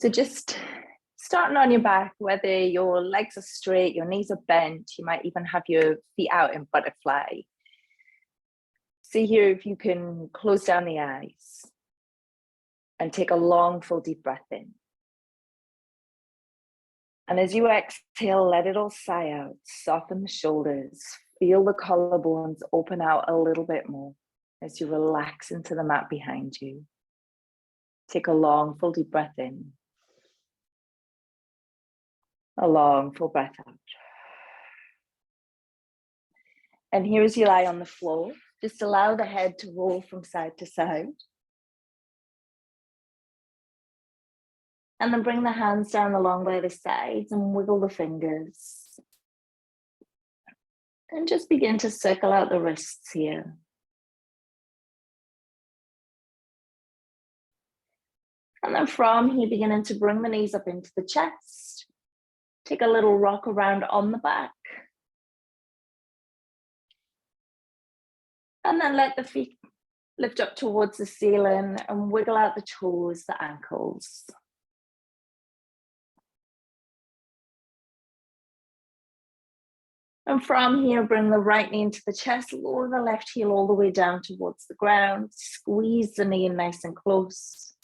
So just starting on your back, whether your legs are straight, your knees are bent, you might even have your feet out in butterfly. See here if you can close down the eyes and take a long, full, deep breath in. And as you exhale, let it all sigh out, soften the shoulders, feel the collarbones open out a little bit more as you relax into the mat behind you. Take a long, full, deep breath in. A long, full breath out. And here as you lie on the floor, just allow the head to roll from side to side. And then bring the hands down along by the sides and wiggle the fingers. And just begin to circle out the wrists here. And then from here, beginning to bring the knees up into the chest. Take a little rock around on the back. And then let the feet lift up towards the ceiling and wiggle out the toes, the ankles. And from here, bring the right knee into the chest, lower the left heel all the way down towards the ground. Squeeze the knee in nice and close.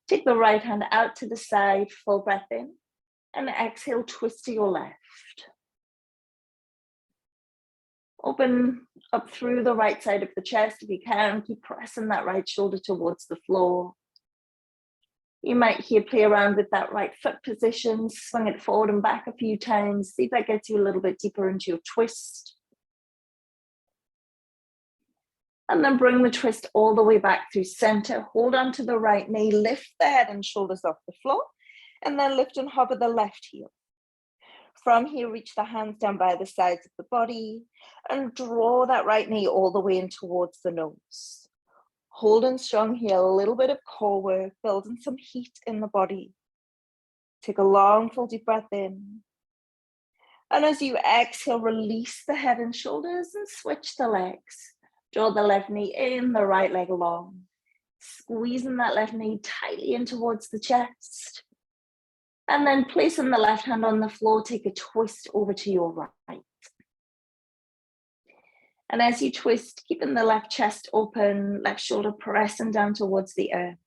Take the right hand out to the side, full breath in, and exhale, twist to your left. Open up through the right side of the chest if you can. Keep pressing that right shoulder towards the floor. You might here play around with that right foot position, swing it forward and back a few times. See if that gets you a little bit deeper into your twist. And then bring the twist all the way back through center. Hold on to the right knee, lift the head and shoulders off the floor, and then lift and hover the left heel. From here, reach the hands down by the sides of the body and draw that right knee all the way in towards the nose. Holding strong here, a little bit of core work, building some heat in the body. Take a long, full, deep breath in. And as you exhale, release the head and shoulders and switch the legs. Draw the left knee in, the right leg long. Squeezing that left knee tightly in towards the chest. And then placing the left hand on the floor, take a twist over to your right. And as you twist, keeping the left chest open, left shoulder pressing down towards the earth.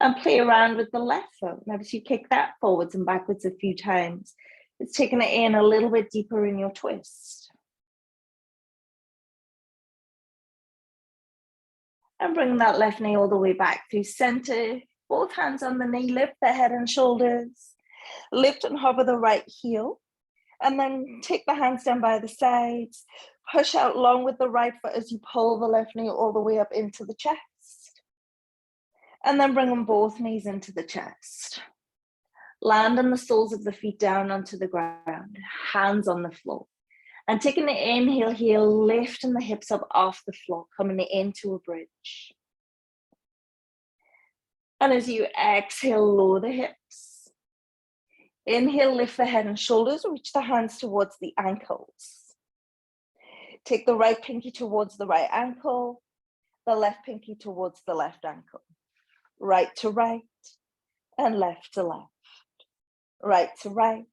And play around with the left foot. Notice you kick that forwards and backwards a few times. It's taking it in a little bit deeper in your twist. And bring that left knee all the way back through center. Both hands on the knee, lift the head and shoulders. Lift and hover the right heel. And then take the hands down by the sides. Push out long with the right foot as you pull the left knee all the way up into the chest. And then bring them both knees into the chest. Landing the soles of the feet down onto the ground, hands on the floor. And taking the inhale here, lifting the hips up off the floor, coming into a bridge. And as you exhale, lower the hips. Inhale, lift the head and shoulders, reach the hands towards the ankles. Take the right pinky towards the right ankle, the left pinky towards the left ankle. Right to right and left to left. Right to right,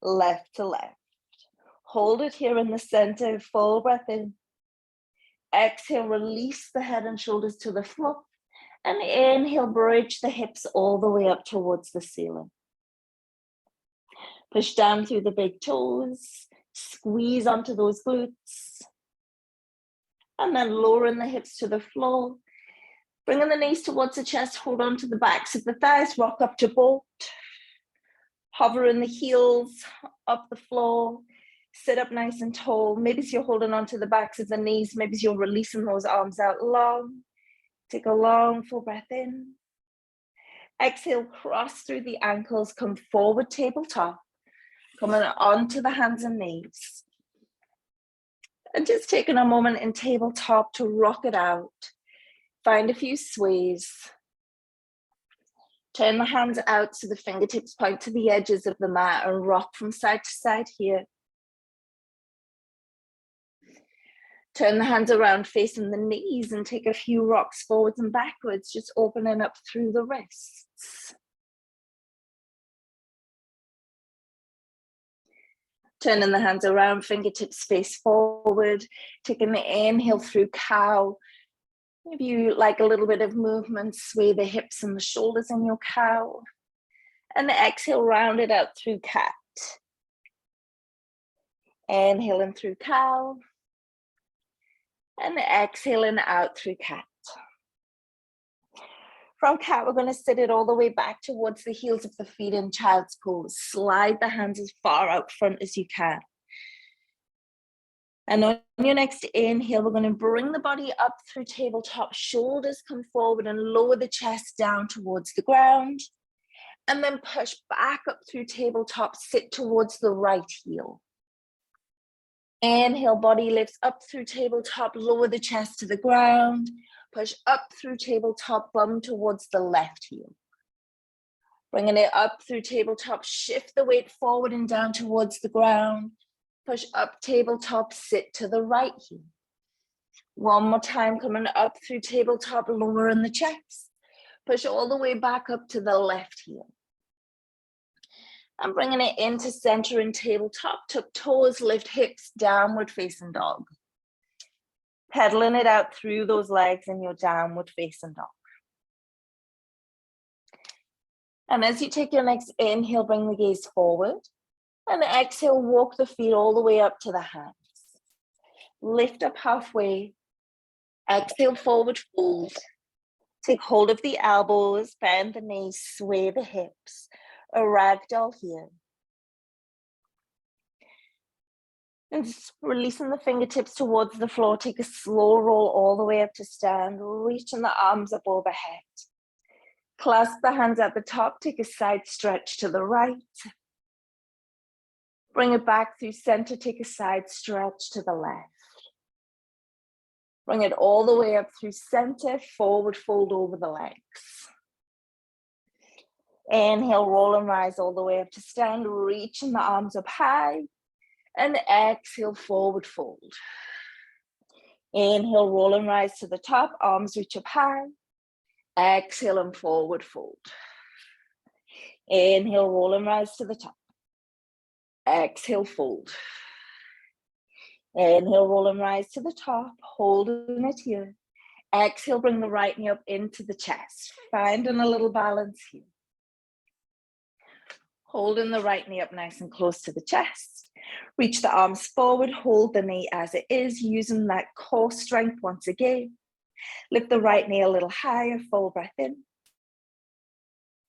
left to left. Hold it here in the center, full breath in. Exhale, release the head and shoulders to the floor. And inhale, bridge the hips all the way up towards the ceiling. Push down through the big toes. Squeeze onto those glutes. And then lowering the hips to the floor. Bringing the knees towards the chest, hold on to the backs of the thighs, rock up to boat. Hovering the heels up the floor. Sit up nice and tall. Maybe you're holding on to the backs of the knees. Maybe you're releasing those arms out long. Take a long, full breath in. Exhale, cross through the ankles, come forward tabletop. Coming onto the hands and knees. And just taking a moment in tabletop to rock it out. Find a few sways. Turn the hands out so the fingertips point to the edges of the mat and rock from side to side here. Turn the hands around facing the knees and take a few rocks forwards and backwards, just opening up through the wrists. Turning the hands around, fingertips face forward, taking the inhale through cow. Maybe you like a little bit of movement, sway the hips and the shoulders in your cow. And the exhale, round it out through cat. Inhaling through cow. And exhaling out through cat. From cat, we're going to sit it all the way back towards the heels of the feet in child's pose. Slide the hands as far out front as you can. And on your next inhale, we're going to bring the body up through tabletop. Shoulders come forward and lower the chest down towards the ground. And then push back up through tabletop, sit towards the right heel. Inhale, body lifts up through tabletop, lower the chest to the ground. Push up through tabletop, bum towards the left heel. Bringing it up through tabletop, shift the weight forward and down towards the ground. Push up tabletop, sit to the right heel. One more time, coming up through tabletop, lowering the chest. Push all the way back up to the left heel. I'm bringing it into center and tabletop, tuck toes, lift hips, downward facing dog. Pedaling it out through those legs in your downward facing dog. And as you take your next inhale, bring the gaze forward. And exhale, walk the feet all the way up to the hands. Lift up halfway. Exhale, forward fold. Take hold of the elbows, bend the knees, sway the hips. A ragdoll here. And just releasing the fingertips towards the floor. Take a slow roll all the way up to stand. Reaching the arms up overhead. Clasp the hands at the top. Take a side stretch to the right. Bring it back through center. Take a side stretch to the left. Bring it all the way up through center. Forward fold over the legs. Inhale, roll and rise all the way up to stand. Reaching the arms up high. And exhale, forward fold. Inhale, roll and rise to the top. Arms reach up high. Exhale and forward fold. Inhale, roll and rise to the top. Exhale, fold. Inhale, roll and rise to the top. Holding it here. Exhale, bring the right knee up into the chest. Finding a little balance here. Holding the right knee up nice and close to the chest. Reach the arms forward, hold the knee as it is, using that core strength once again. Lift the right knee a little higher, full breath in.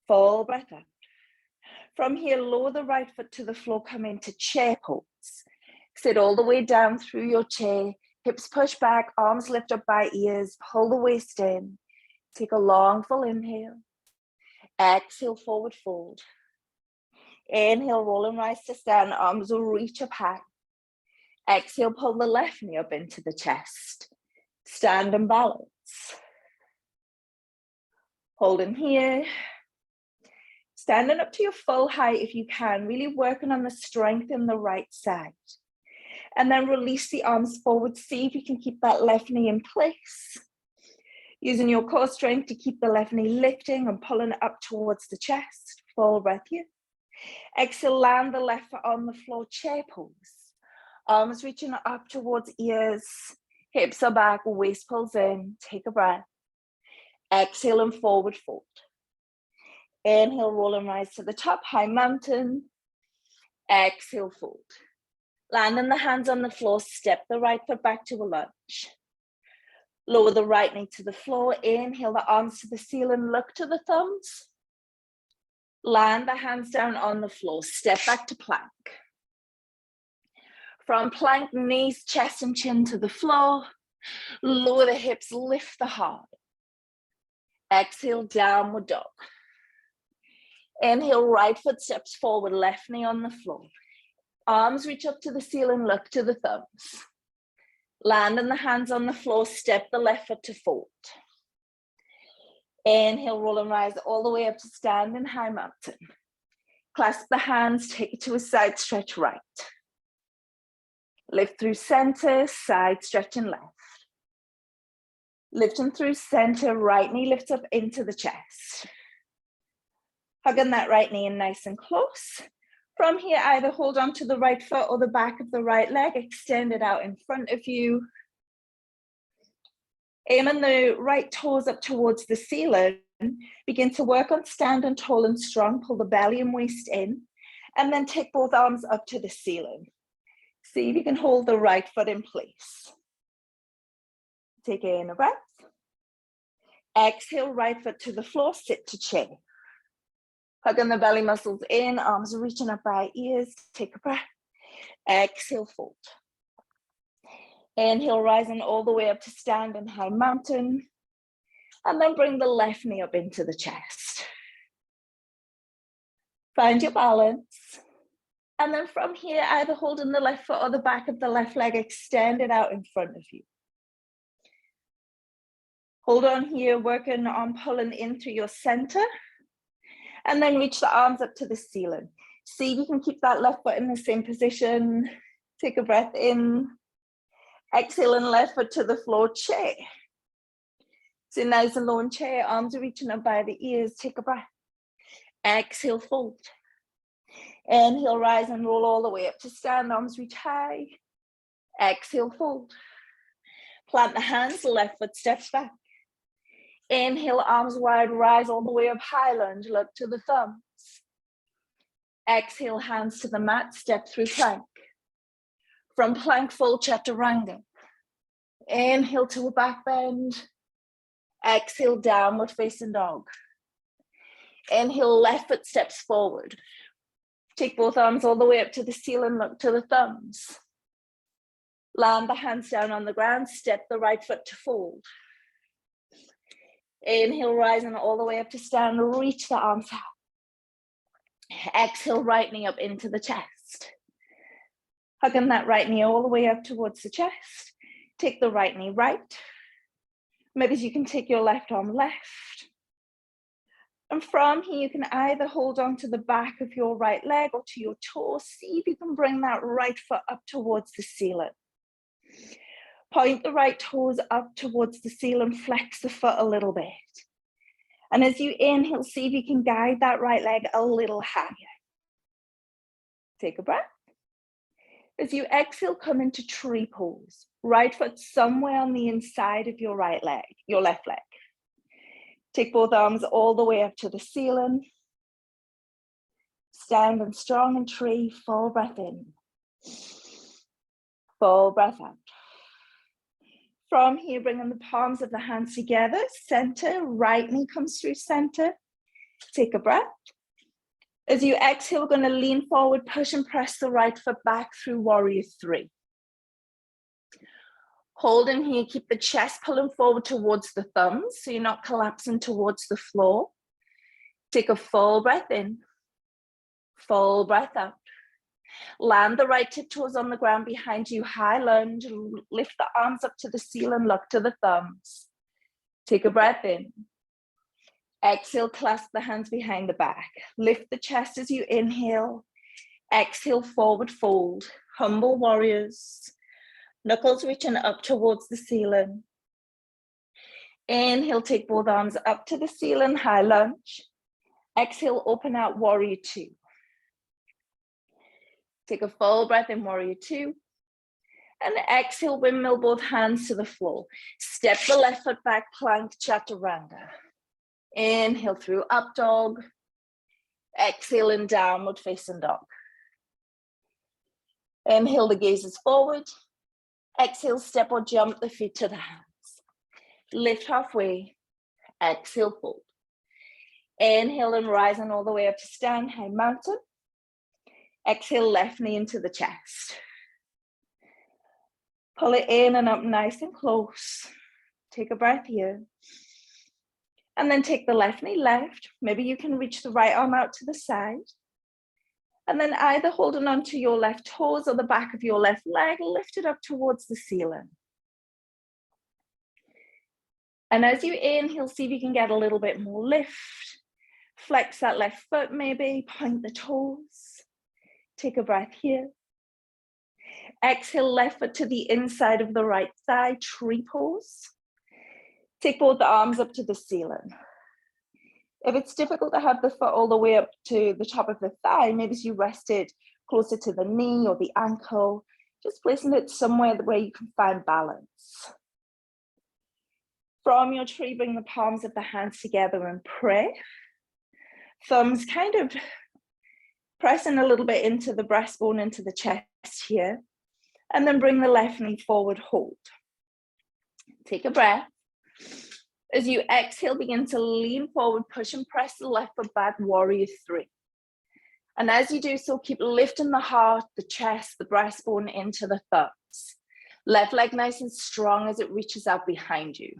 Full breath out. From here, lower the right foot to the floor, come into chair pose. Sit all the way down through your chair, hips push back, arms lift up by ears, pull the waist in. Take a long full inhale. Exhale, forward fold. Inhale, roll and rise to stand, arms will reach up high. Exhale, pull the left knee up into the chest. Stand and balance. Holding here. Standing up to your full height if you can, really working on the strength in the right side. And then release the arms forward, see if you can keep that left knee in place. Using your core strength to keep the left knee lifting and pulling it up towards the chest. Full breath here. Exhale, land the left foot on the floor, chair pose. Arms reaching up towards ears, hips are back, waist pulls in, take a breath. Exhale and forward fold. Inhale, roll and rise to the top, high mountain. Exhale, fold. Landing the hands on the floor, step the right foot back to a lunge. Lower the right knee to the floor, inhale the arms to the ceiling, look to the thumbs. Land the hands down on the floor, step back to plank. From plank, knees, chest and chin to the floor. Lower the hips, lift the heart. Exhale, downward dog. Inhale, right foot steps forward, left knee on the floor. Arms reach up to the ceiling, look to the thumbs. Landing the hands on the floor, step the left foot to fold. Inhale, roll and rise all the way up to standing high mountain. Clasp the hands, take it to a side stretch right. Lift through center, side stretch and left. Lifting through center, right knee lifts up into the chest. Hugging that right knee in nice and close. From here, either hold on to the right foot or the back of the right leg, extend it out in front of you. Aiming the right toes up towards the ceiling. Begin to work on standing tall and strong. Pull the belly and waist in, and then take both arms up to the ceiling. See if you can hold the right foot in place. Take in a breath. Exhale, right foot to the floor, sit to chair. Hugging the belly muscles in, arms reaching up by ears. Take a breath. Exhale, fold. Inhale, rising all the way up to standing high mountain. And then bring the left knee up into the chest. Find your balance. And then from here, either holding the left foot or the back of the left leg, extend it out in front of you. Hold on here, working on pulling in through your center. And then reach the arms up to the ceiling. See if you can keep that left foot in the same position. Take a breath in. Exhale and left foot to the floor, chair. So nice and low in chair, arms are reaching up by the ears. Take a breath. Exhale, fold. Inhale, rise and roll all the way up to stand, arms reach high. Exhale, fold. Plant the hands, left foot steps back. Inhale, arms wide, rise all the way up, high lunge, look to the thumbs. Exhale, hands to the mat, step through plank. From plank, fold chaturanga. Inhale to a back bend. Exhale, downward facing dog. Inhale, left foot steps forward. Take both arms all the way up to the ceiling, look to the thumbs. Land the hands down on the ground, step the right foot to fold. Inhale, rising all the way up to stand, reach the arms out. Exhale, right knee up into the chest. Hugging that right knee all the way up towards the chest. Take the right knee right. Maybe you can take your left arm left. And from here, you can either hold on to the back of your right leg or to your toes. See if you can bring that right foot up towards the ceiling. Point the right toes up towards the ceiling, flex the foot a little bit. And as you inhale, see if you can guide that right leg a little higher. Take a breath. As you exhale, come into tree pose. Right foot somewhere on the inside of your right leg, your left leg. Take both arms all the way up to the ceiling. Standing strong in tree, full breath in. Full breath out. From here, bringing the palms of the hands together, center, right knee comes through center. Take a breath. As you exhale, we're going to lean forward, push and press the right foot back through warrior three. Hold in here, keep the chest pulling forward towards the thumbs, so you're not collapsing towards the floor. Take a full breath in, full breath out. Land the right tiptoes on the ground behind you, high lunge, lift the arms up to the ceiling, look to the thumbs. Take a breath in. Exhale, clasp the hands behind the back. Lift the chest as you inhale. Exhale, forward fold. Humble warriors. Knuckles reaching up towards the ceiling. Inhale, take both arms up to the ceiling, high lunge. Exhale, open out, warrior two. Take a full breath in warrior two. And exhale, windmill both hands to the floor. Step the left foot back, plank chaturanga. Inhale through up dog. Exhale in downward facing dog. Inhale, the gaze is forward. Exhale, step or jump the feet to the hands. Lift halfway. Exhale, fold. Inhale and rising all the way up to stand, high mountain. Exhale, left knee into the chest. Pull it in and up nice and close. Take a breath here. And then take the left knee left. Maybe you can reach the right arm out to the side. And then either holding on to your left toes or the back of your left leg, lift it up towards the ceiling. And as you inhale, see if you can get a little bit more lift. Flex that left foot maybe, point the toes. Take a breath here. Exhale, left foot to the inside of the right thigh, tree pose. Take both the arms up to the ceiling. If it's difficult to have the foot all the way up to the top of the thigh, maybe you rest it closer to the knee or the ankle, just placing it somewhere where you can find balance. From your tree, bring the palms of the hands together and pray. Thumbs kind of pressing a little bit into the breastbone, into the chest here. And then bring the left knee forward, hold. Take a breath. As you exhale, begin to lean forward, push and press the left foot back, warrior three. And as you do so, keep lifting the heart, the chest, the breastbone into the thumbs. Left leg nice and strong as it reaches out behind you.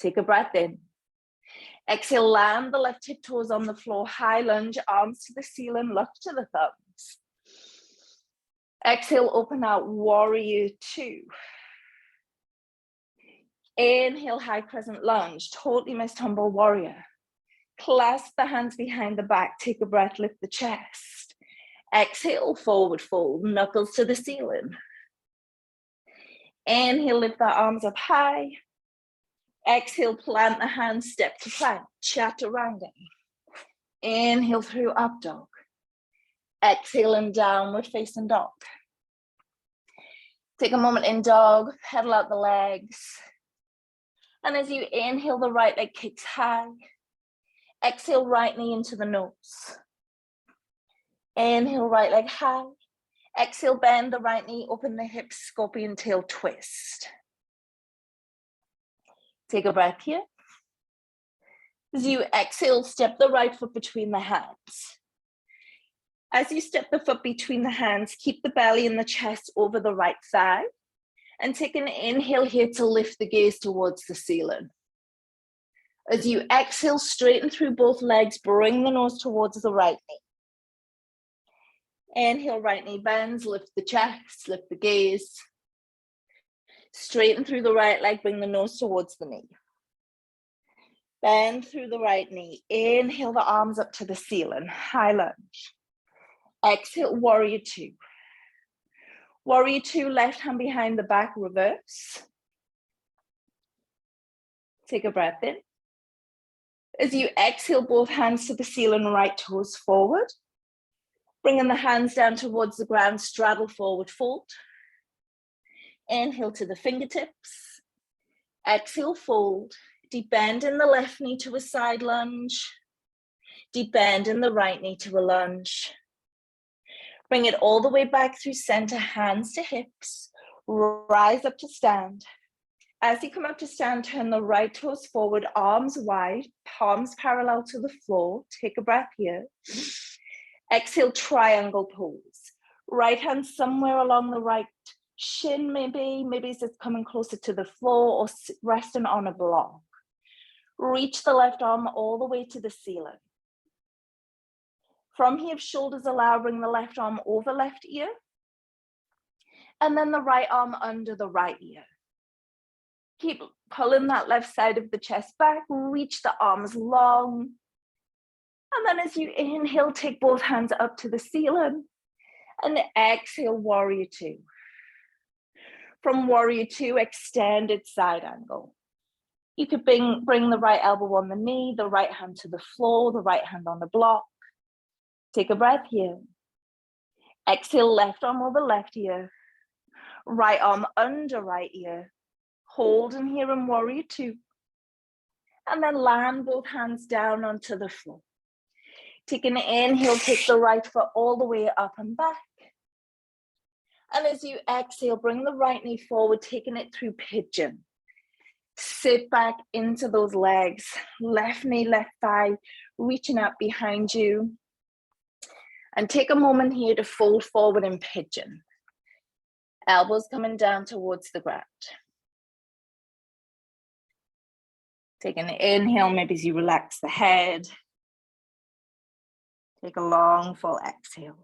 Take a breath in. Exhale, land the left hip toes on the floor, high lunge, arms to the ceiling, look to the thumbs. Exhale, open out, warrior two. Inhale, high crescent lunge, totally missed humble warrior. Clasp the hands behind the back, take a breath, lift the chest. Exhale, forward fold, knuckles to the ceiling. Inhale, lift the arms up high. Exhale, plant the hands, step to plank, chaturanga. Inhale through up dog. Exhale and downward facing dog. Take a moment in dog, pedal out the legs. And as you inhale, the right leg kicks high. Exhale, right knee into the nose. Inhale, right leg high. Exhale, bend the right knee, open the hips, scorpion tail twist. Take a breath here. As you exhale, step the right foot between the hands. As you step the foot between the hands, keep the belly and the chest over the right thigh. And take an inhale here to lift the gaze towards the ceiling. As you exhale, straighten through both legs, bring the nose towards the right knee. Inhale, right knee bends, lift the chest, lift the gaze. Straighten through the right leg, bring the nose towards the knee. Bend through the right knee. Inhale the arms up to the ceiling, high lunge. Exhale, warrior two. Warrior two, left hand behind the back, reverse. Take a breath in. As you exhale, both hands to the ceiling, right toes forward. Bringing the hands down towards the ground, straddle forward fold. Inhale to the fingertips. Exhale, fold. Deep bend in the left knee to a side lunge. Deep bend in the right knee to a lunge. Bring it all the way back through center, hands to hips. Rise up to stand. As you come up to stand, turn the right toes forward, arms wide, palms parallel to the floor. Take a breath here. Exhale, triangle pose. Right hand somewhere along the right shin, maybe it's coming closer to the floor or resting on a block. Reach the left arm all the way to the ceiling. From here, if shoulders allow, bring the left arm over left ear. And then the right arm under the right ear. Keep pulling that left side of the chest back, reach the arms long. And then as you inhale, take both hands up to the ceiling. And exhale, warrior two. From warrior two, extended side angle. You could bring the right elbow on the knee, the right hand to the floor, the right hand on the block. Take a breath here. Exhale, left arm over left ear. Right arm under right ear. Hold in here in warrior two. And then land both hands down onto the floor. Take an inhale, take the right foot all the way up and back. And as you exhale, bring the right knee forward, taking it through pigeon. Sit back into those legs. Left knee, left thigh, reaching out behind you. And take a moment here to fold forward in pigeon. Elbows coming down towards the ground. Take an inhale, maybe as you relax the head. Take a long, full exhale.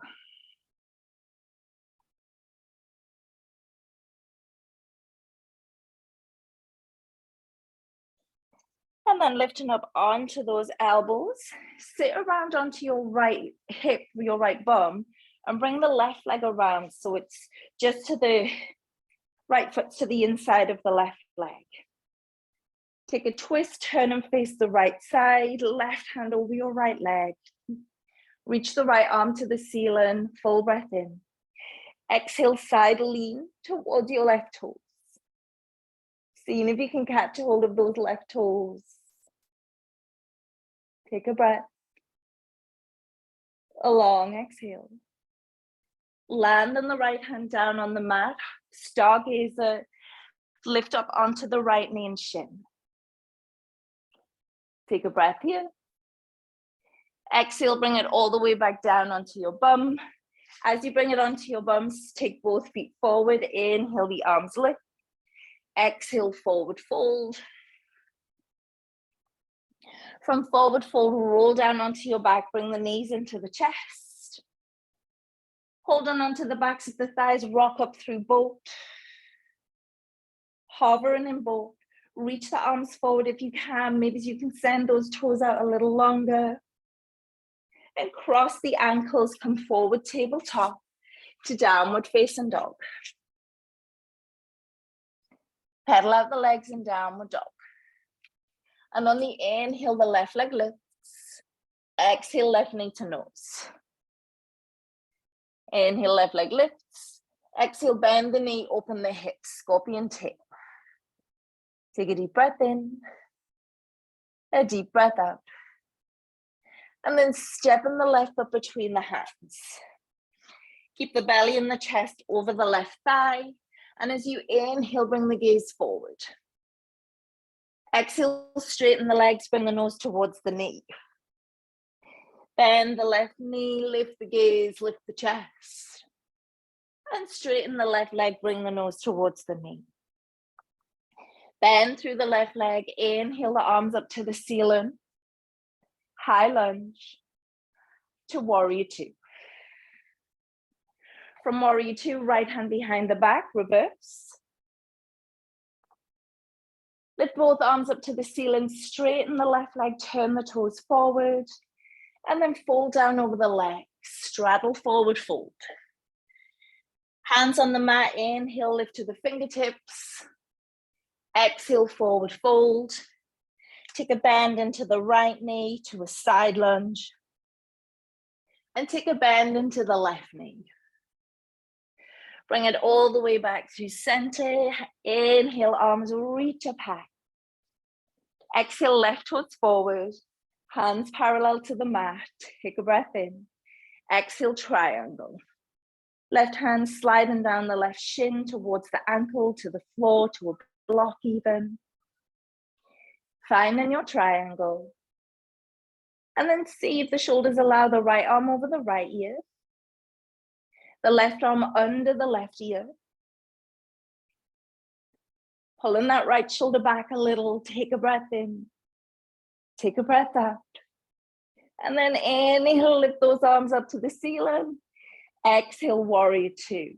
And then lifting up onto those elbows. Sit around onto your right hip, your right bum. And bring the left leg around so it's just to the right foot to the inside of the left leg. Take a twist, turn and face the right side, left hand over your right leg. Reach the right arm to the ceiling, full breath in. Exhale, side lean towards your left toes. Seeing if you can catch hold of those left toes. Take a breath. A long exhale. Land on the right hand down on the mat. Stargazer. Lift up onto the right knee and shin. Take a breath here. Exhale, bring it all the way back down onto your bum. As you bring it onto your bums, take both feet forward. Inhale, the arms lift. Exhale, forward fold. From forward fold, roll down onto your back. Bring the knees into the chest. Hold on onto the backs of the thighs. Rock up through boat. Hovering in boat. Reach the arms forward if you can. Maybe you can send those toes out a little longer. And cross the ankles, come forward tabletop to downward facing dog. Pedal out the legs in downward dog. And on the inhale, the left leg lifts. Exhale, left knee to nose. Inhale, left leg lifts. Exhale, bend the knee, open the hips, scorpion tail. Take a deep breath in, a deep breath out. And then step in the left foot between the hands. Keep the belly and the chest over the left thigh. And as you inhale, bring the gaze forward. Exhale, straighten the legs, bring the nose towards the knee. Bend the left knee, lift the gaze, lift the chest. And straighten the left leg, bring the nose towards the knee. Bend through the left leg, inhale the arms up to the ceiling. High lunge to warrior two. From warrior two, right hand behind the back, reverse. Lift both arms up to the ceiling, straighten the left leg, turn the toes forward, and then fold down over the legs, straddle forward fold. Hands on the mat, inhale, lift to the fingertips. Exhale, forward fold. Take a bend into the right knee to a side lunge. And take a bend into the left knee. Bring it all the way back through center. Inhale, arms reach up high. Exhale, left toes forward. Hands parallel to the mat. Take a breath in. Exhale, triangle. Left hand sliding down the left shin towards the ankle, to the floor, to a block even. Finding your triangle. And then see if the shoulders allow the right arm over the right ear. The left arm under the left ear. Pulling that right shoulder back a little. Take a breath in. Take a breath out. And then inhale, lift those arms up to the ceiling. Exhale, warrior two.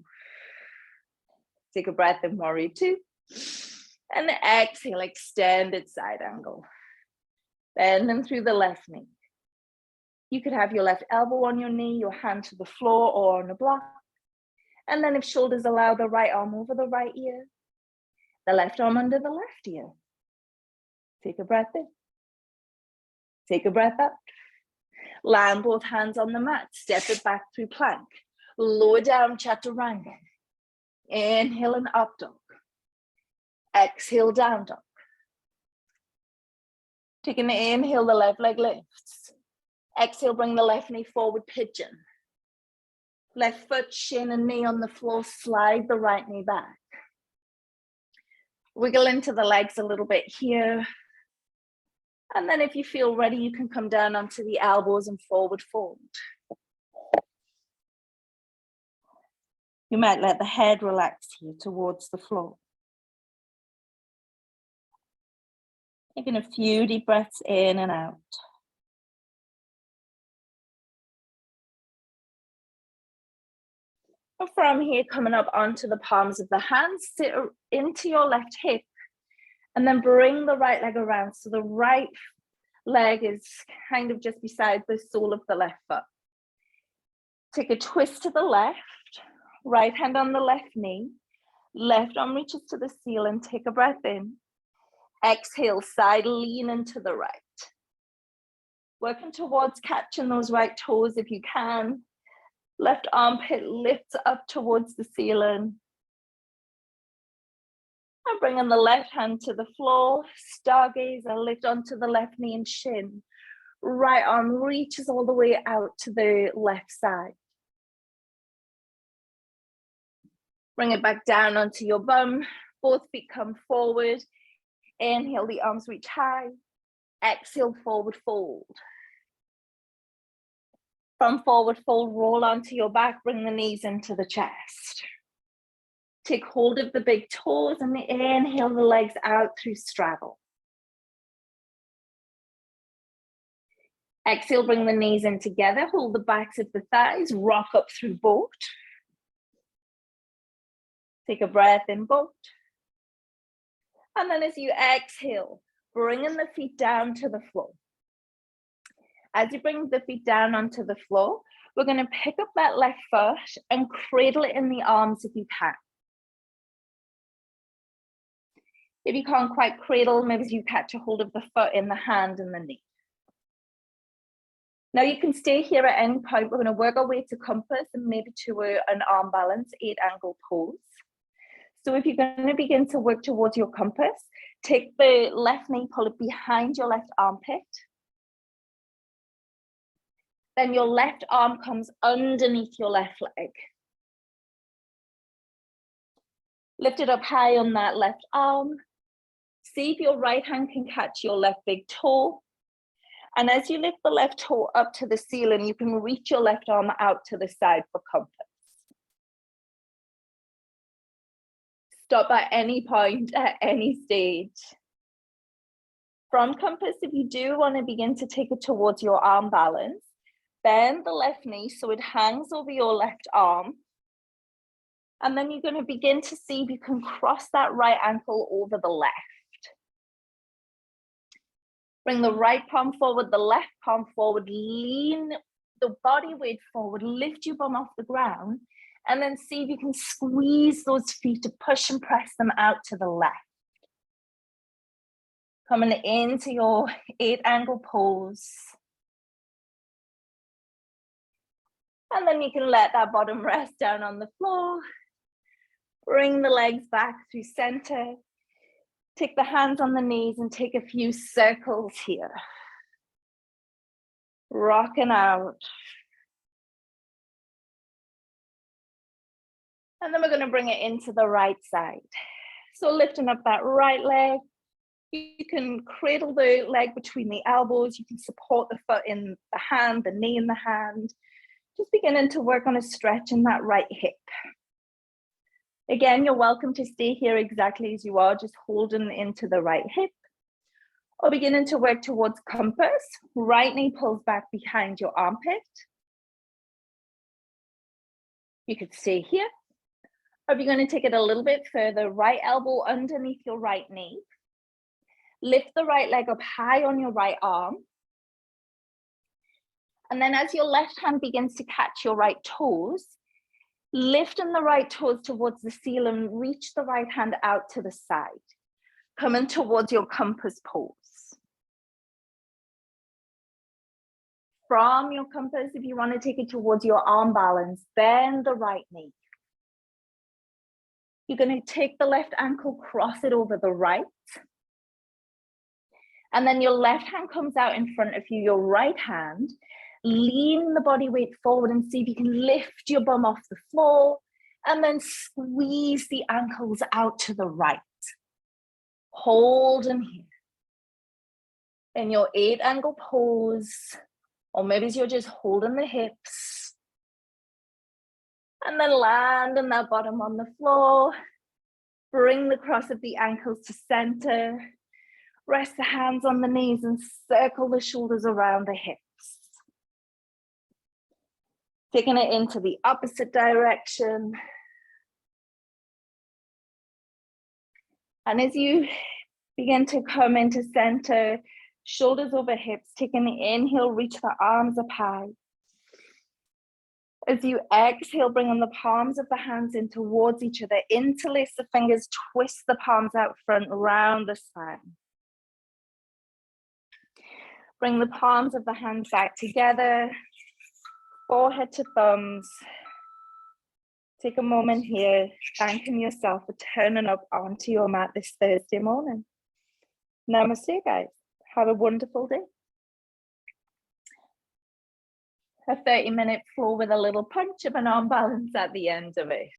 Take a breath in, warrior two. And exhale, extended side angle. Bending through the left knee. You could have your left elbow on your knee, your hand to the floor or on a block. And then if shoulders allow, the right arm over the right ear. The left arm under the left ear. Take a breath in. Take a breath out. Land both hands on the mat. Step it back through plank. Lower down, chaturanga. Inhale and up dog. Exhale, down dog. Take an inhale, the left leg lifts. Exhale, bring the left knee forward, pigeon. Left foot, shin and knee on the floor, slide the right knee back. Wiggle into the legs a little bit here. And then if you feel ready, you can come down onto the elbows and forward fold. You might let the head relax here towards the floor. Taking a few deep breaths in and out. And from here, coming up onto the palms of the hands, sit into your left hip, and then bring the right leg around. So the right leg is kind of just beside the sole of the left foot. Take a twist to the left, right hand on the left knee, left arm reaches to the ceiling, take a breath in. Exhale, side lean into the right. Working towards catching those right toes if you can. Left armpit lifts up towards the ceiling. And bringing the left hand to the floor, stargazer, lift onto the left knee and shin. Right arm reaches all the way out to the left side. Bring it back down onto your bum. Both feet come forward. Inhale, the arms reach high. Exhale, forward fold. From forward fold, roll onto your back, bring the knees into the chest. Take hold of the big toes and inhale the legs out through straddle. Exhale, bring the knees in together, hold the backs of the thighs, rock up through boat. Take a breath in boat. And then as you exhale, bringing the feet down to the floor. As you bring the feet down onto the floor, we're going to pick up that left foot and cradle it in the arms if you can. If you can't quite cradle, maybe you catch a hold of the foot in the hand and the knee. Now you can stay here at any point. We're going to work our way to compass and maybe to an arm balance, 8-angle pose. So if you're going to begin to work towards your compass, take the left knee, pull it behind your left armpit. Then your left arm comes underneath your left leg. Lift it up high on that left arm. See if your right hand can catch your left big toe. And as you lift the left toe up to the ceiling, you can reach your left arm out to the side for compass. Stop at any point, at any stage. From compass, if you do want to begin to take it towards your arm balance, bend the left knee so it hangs over your left arm. And then you're going to begin to see if you can cross that right ankle over the left. Bring the right palm forward, the left palm forward, lean the body weight forward, lift your bum off the ground, and then see if you can squeeze those feet to push and press them out to the left. Coming into your 8-angle pose. And then you can let that bottom rest down on the floor. Bring the legs back through center. Take the hands on the knees and take a few circles here. Rocking out. And then we're going to bring it into the right side. So lifting up that right leg. You can cradle the leg between the elbows. You can support the foot in the hand, the knee in the hand. Just beginning to work on a stretch in that right hip. Again, you're welcome to stay here exactly as you are, just holding into the right hip. Or beginning to work towards compass. Right knee pulls back behind your armpit. You could stay here. Or you're going to take it a little bit further. Right elbow underneath your right knee. Lift the right leg up high on your right arm. And then as your left hand begins to catch your right toes, lifting the right toes towards the ceiling, reach the right hand out to the side, coming towards your compass pose. From your compass, if you want to take it towards your arm balance, bend the right knee. You're going to take the left ankle, cross it over the right. And then your left hand comes out in front of you, your right hand. Lean the body weight forward and see if you can lift your bum off the floor and then squeeze the ankles out to the right. Hold in here. In your 8-angle pose, or maybe you're just holding the hips. And then land on that bottom on the floor. Bring the cross of the ankles to center. Rest the hands on the knees and circle the shoulders around the hips. Taking it into the opposite direction. And as you begin to come into center, shoulders over hips, taking the inhale, reach the arms up high. As you exhale, bring on the palms of the hands in towards each other. Interlace the fingers, twist the palms out front, round the spine. Bring the palms of the hands back together, forehead to thumbs. Take a moment here, thanking yourself for turning up onto your mat this Thursday morning. Namaste, guys. Have a wonderful day. A 30-minute flow with a little punch of an arm balance at the end of it.